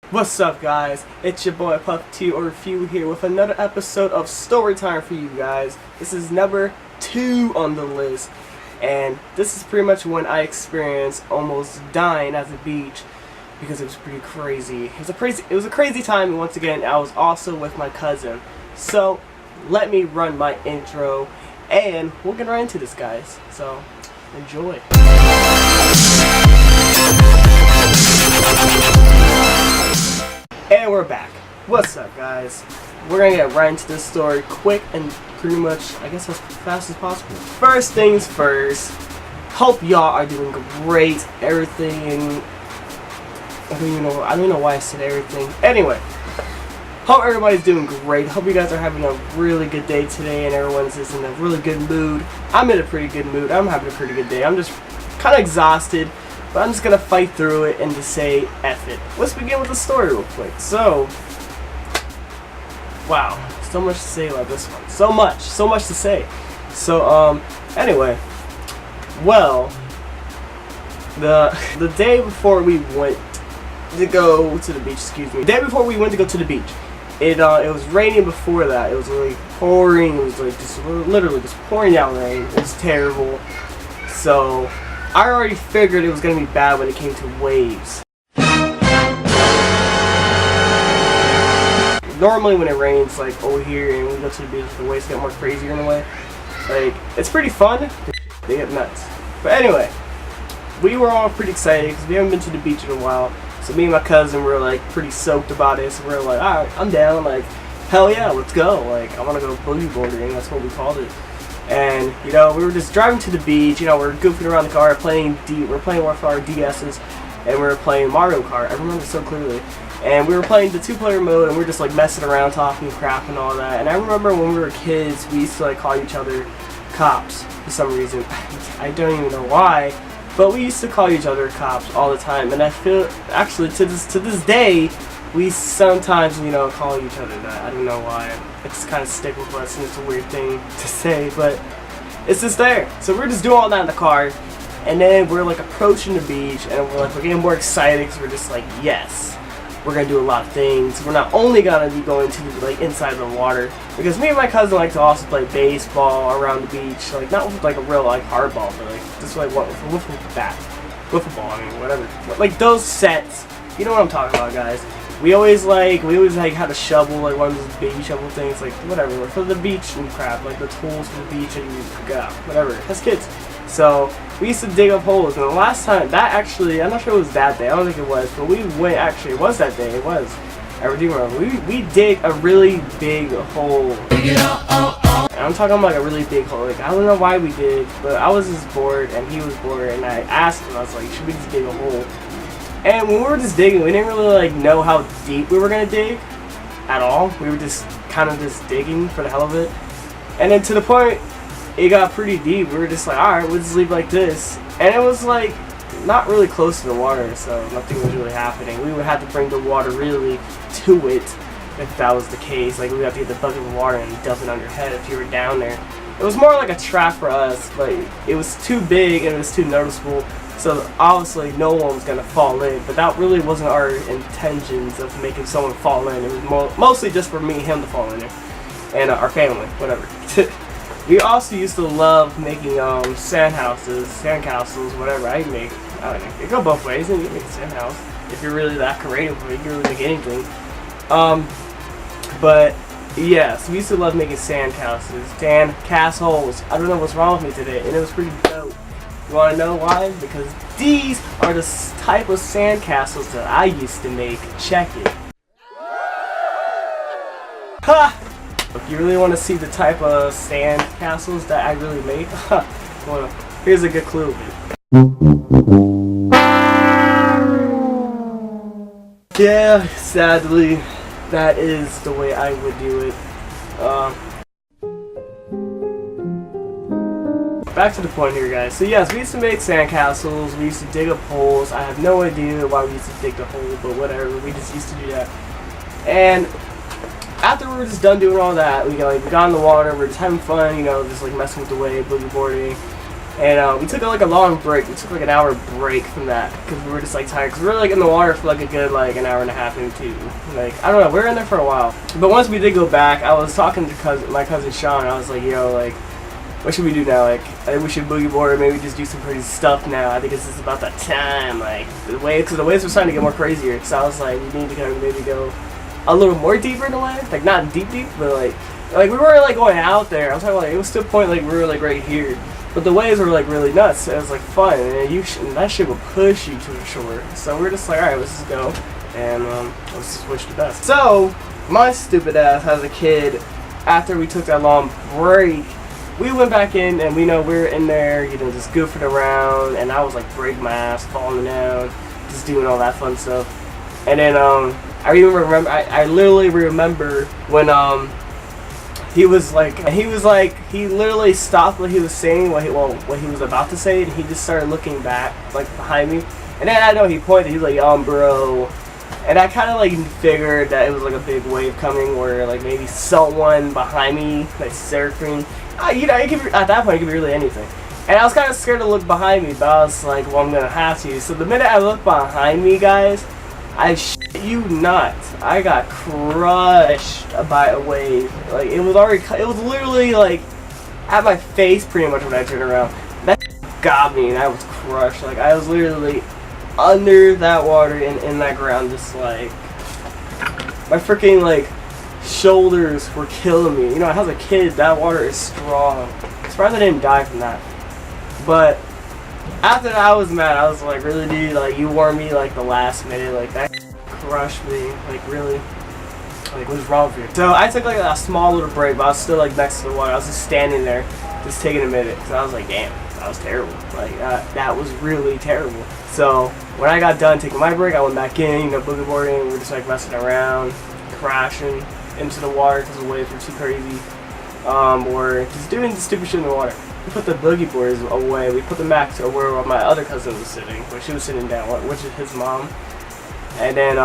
What's up, guys? It's your boy Puff2 or Few here with another episode of Story Time for you guys. This is number 2 on the list, and this is pretty much when I experienced almost dying at the beach because it was pretty crazy. It was a crazy time, and once again, I was also with my cousin. So let me run my intro, and we'll get right into this, guys. So enjoy. And we're back. What's up, guys? We're gonna get right into this story quick and pretty much, I guess, as fast as possible. First things first, hope y'all are doing great. Everything, I don't even know why I said everything. Anyway, hope everybody's doing great. Hope you guys are having a really good day today and everyone's just in a really good mood. I'm in a pretty good mood. I'm having a pretty good day. I'm just kind of exhausted, but I'm just gonna fight through it and just say F it. Let's begin with the story real quick. So, wow, so much to say about this one. So much to say. So, anyway, well, the day before we went to go to the beach, the day before we went to go to the beach, it was raining before that. It was really pouring. It was like just literally just pouring down rain. It was terrible. So I already figured it was going to be bad when it came to waves. Normally when it rains, like over here and we go to the beach, the waves get more crazier in a way. Like, it's pretty fun. They get nuts. But anyway, we were all pretty excited because we haven't been to the beach in a while. So me and my cousin were like pretty soaked about it. So we were like, alright, I'm down. Like, hell yeah, let's go. Like, I want to go boogie boarding. That's what we called it. And, you know, we were just driving to the beach, you know, we're goofing around the car, we're playing one of our DS's, and we were playing Mario Kart. I remember so clearly. And we were playing the 2-player mode, and we were just, like, messing around, talking crap and all that. And I remember when we were kids, we used to, like, call each other cops for some reason. I don't even know why, but we used to call each other cops all the time. And I feel, actually, to this day, we sometimes, you know, call each other that. I don't know why. It's kind of stick with us, and it's a weird thing to say, but it's just there. So we're just doing all that in the car, and then we're like approaching the beach, and we're getting more excited because we're just like, yes, we're gonna do a lot of things. We're not only gonna be going to like inside the water, because me and my cousin like to also play baseball around the beach, like not with like a real like hard ball, but like just like what with a wiffle ball. I mean, whatever. Like those sets. You know what I'm talking about, guys. We always had a shovel, like one of those baby shovel things, like whatever, for the beach and crap, like the tools for the beach and whatever, as kids. So we used to dig up holes, and the last time, that actually, I'm not sure it was that day, I don't think it was, but we went, actually, it was that day, it was. I do remember, we dig a really big hole. And I'm talking about like a really big hole, like I don't know why we did, but I was just bored, and he was bored, and I asked him, I was like, should we just dig a hole? And when we were just digging, we didn't really like know how deep we were gonna dig at all. We were just kind of just digging for the hell of it. And then to the point, it got pretty deep. We were just like, alright, we'll just leave like this. And it was like not really close to the water, so nothing was really happening. We would have to bring the water really to it if that was the case. Like we would have to get the bucket of water and dump it on your head if you were down there. It was more like a trap for us, but it was too big and it was too noticeable. So obviously no one was going to fall in, but that really wasn't our intentions of making someone fall in. It was mostly just for me and him to fall in there, and our family, whatever. We also used to love making sandcastles, whatever. I don't know. It go both ways, and you can make a sandhouse if you're really that creative. You can really make anything. But yes, we used to love making sandcastles. I don't know what's wrong with me today, and it was pretty dope. You want to know why? Because these are the type of sandcastles that I used to make. Check it. Ha! If you really want to see the type of sandcastles that I really made, well, here's a good clue of it. Yeah, sadly, that is the way I would do it. Back to the point here, guys. So yes, we used to make sandcastles, we used to dig up holes. I have no idea why we used to dig the hole, but whatever, we just used to do that. And after we were just done doing all that, we got in the water, we were just having fun, you know, just like messing with the wave, boogie boarding. And we took like a long break. We took like an hour break from that because we were just like tired. Because we were like in the water for like a good like an hour and a half, maybe two. Like I don't know, we were in there for a while. But once we did go back, I was talking to my cousin Sean. I was like, yo, like, what should we do now? Like, I think we should boogie board or maybe just do some crazy stuff now. I think it's just about that time. Like the waves, because the waves were starting to get more crazier. So I was like, we need to kind of maybe go a little more deeper in the way. Like not deep, but like we weren't like going out there. I was talking like it was to a point like we were like right here. But the waves were like really nuts. It was like fun, and that shit would push you to the shore. So we're just like, all right, let's just go, and let's just wish the best. So my stupid ass as a kid, after we took that long break, we went back in, and we were in there, just goofing around, and I was like breaking my ass, falling down, just doing all that fun stuff. And then I literally remember when he literally stopped what he was saying, what he was about to say, and he just started looking back, like, behind me. And then I know he pointed, he was like, bro. And I kind of, like, figured that it was, like, a big wave coming where, like, maybe someone behind me, like, surfing. At that point, it could be really anything. And I was kind of scared to look behind me, but I was like, well, I'm going to have to. So the minute I looked behind me, guys, I shit you not, I got crushed by a wave. Like, it was literally like at my face pretty much when I turned around. That got me and I was crushed. Like, I was literally under that water and in that ground, just like my freaking like shoulders were killing me. As a kid, that water is strong. I'm surprised I didn't die from that. But after that, I was mad. I was like, really, dude? Like, you warned me like the last minute. Like, that crushed me. Like, really? Like, what's wrong with you? So I took like a small little break, but I was still like next to the water. I was just standing there, just taking a minute, because I was like, damn, that was terrible. Like, that was really terrible. So when I got done taking my break, I went back in, boogie boarding. We were just like messing around, crashing into the water because the waves were too crazy, or just doing the stupid shit in the water. We put the boogie boards away. We put them back to where my other cousin was sitting, where she was sitting down, which is his mom. And then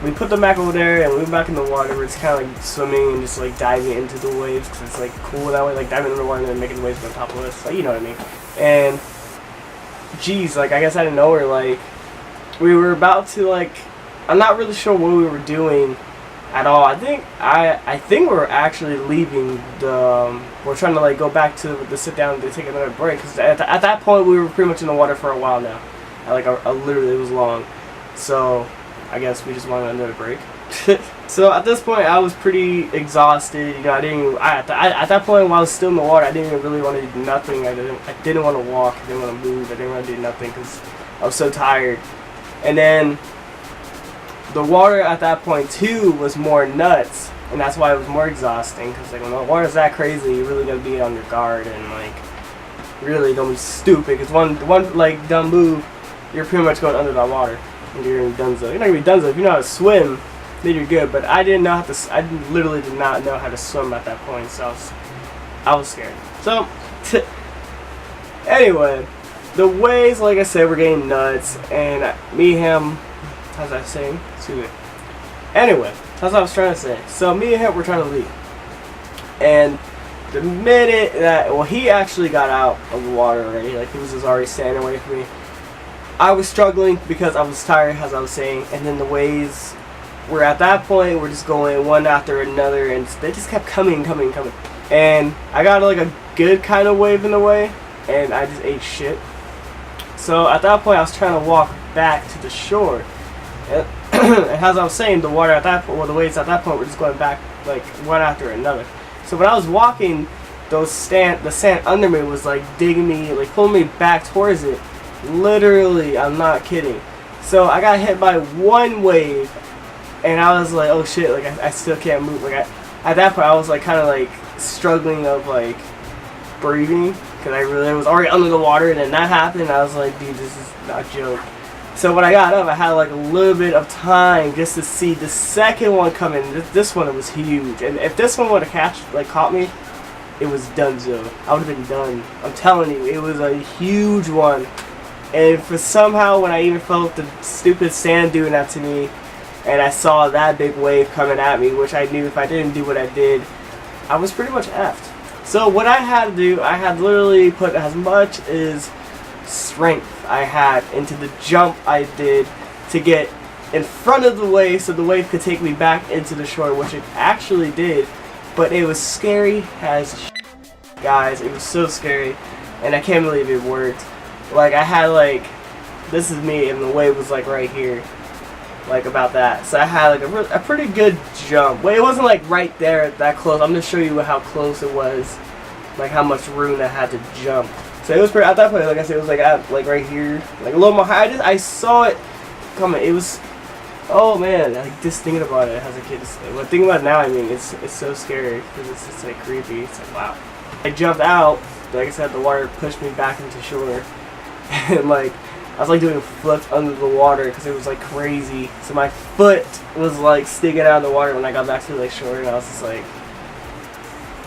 we put them back over there, and we went back in the water. We're just kind of like swimming and just like diving into the waves because it's like cool that way, like diving into the water and then making the waves go on top of us. Like, you know what I mean? And geez, like I guess out of nowhere, like we were about to like, I'm not really sure what we were doing at all. I think we were actually leaving the. We're trying to like go back to the sit down to take another break because at that point we were pretty much in the water for a while now. Literally, it was long. So I guess we just wanted another break. So at this point, I was pretty exhausted. At that point, while I was still in the water, I didn't even really want to do nothing. I didn't want to walk. I didn't want to move. I didn't want to do nothing because I was so tired. And then the water at that point too was more nuts, and that's why it was more exhausting. Because like when the water's that crazy, you really gotta be on your guard and like really don't be stupid. Because one like dumb move, you're pretty much going under that water and you're gonna be donezo. You're not gonna be donezo if you know how to swim. Then you're good. But I didn't know how to. I literally did not know how to swim at that point, so I was scared. So anyway, the waves, like I said, were getting nuts, and me and him. How's that saying? Excuse me. Anyway, that's what I was trying to say. So me and him were trying to leave. And the minute that, he actually got out of the water already. Like, he was just already standing away from me. I was struggling because I was tired, as I was saying. And then the waves were at that point, we're just going one after another. And they just kept coming. And I got like a good kind of wave in the way. And I just ate shit. So at that point, I was trying to walk back to the shore. And as I was saying, the water at that point, the waves at that point were just going back like one after another. So when I was walking, the sand under me was like digging me, like pulling me back towards it. Literally, I'm not kidding. So I got hit by one wave, and I was like, oh shit, like I still can't move. Like at that point, I was like kind of like struggling of like breathing because I really was already under the water, and then that happened. And I was like, dude, this is not a joke. So when I got up, I had like a little bit of time just to see the second one coming. This one, it was huge, and if this one would have caught me, it was donezo. I would have been done. I'm telling you, it was a huge one. And for somehow, when I even felt the stupid sand doing that to me, and I saw that big wave coming at me, which I knew if I didn't do what I did, I was pretty much effed. So what I had to do, I had literally put as much as strength I had into the jump I did to get in front of the wave so the wave could take me back into the shore, which it actually did. But it was scary as shit, guys. It was so scary, and I can't believe it worked. Like, I had, like, this is me, and the wave was, like, right here. Like, about that. So I had, like, a pretty good jump. Well, it wasn't, like, right there, that close. I'm going to show you how close it was. Like, how much room I had to jump. So it was pretty, at that point, like I said, it was, like, at, like, right here. Like, a little more high. I saw it coming. It was, oh, man. Like, just thinking about it as a kid. But thinking about it now, I mean, it's so scary. Because it's just, like, creepy. It's like, wow. I jumped out. Like I said, the water pushed me back into shore. And, like, I was, like, doing flips under the water because it was, like, crazy. So my foot was, like, sticking out of the water when I got back to, like, shore. And I was just, like,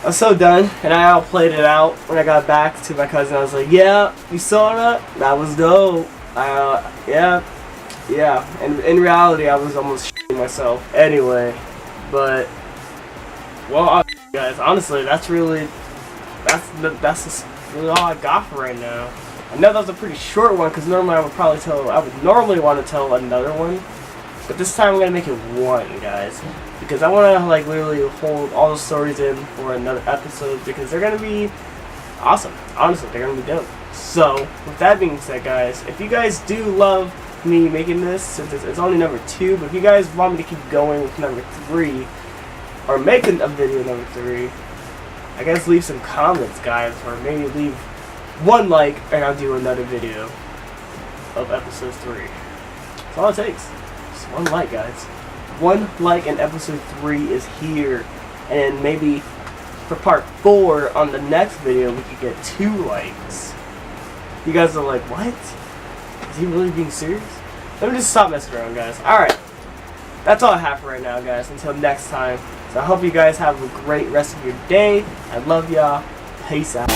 I was so done. And I outplayed it out when I got back to my cousin. I was like, yeah, you saw that? That was dope. Yeah. And in reality, I was almost shitting myself anyway. But, well, guys, honestly, that's really just really all I got for right now. I know that was a pretty short one because normally I would normally want to tell another one, but this time I'm gonna make it one, guys, because I want to, like, literally hold all the stories in for another episode because they're gonna be awesome. Honestly, they're gonna be dope. So with that being said, guys, if you guys do love me making this, since it's only number 2, but if you guys want me to keep going with number 3 or making a video number 3, I guess leave some comments, guys, or maybe leave 1 like and I'll do another video of episode 3. That's all it takes. Just 1 like, guys. 1 like and episode 3 is here. And maybe for part 4 on the next video we could get 2 likes. You guys are like, what? Is he really being serious? Let me just stop messing around, guys. Alright. That's all I have for right now, guys. Until next time. So I hope you guys have a great rest of your day. I love y'all. Peace out.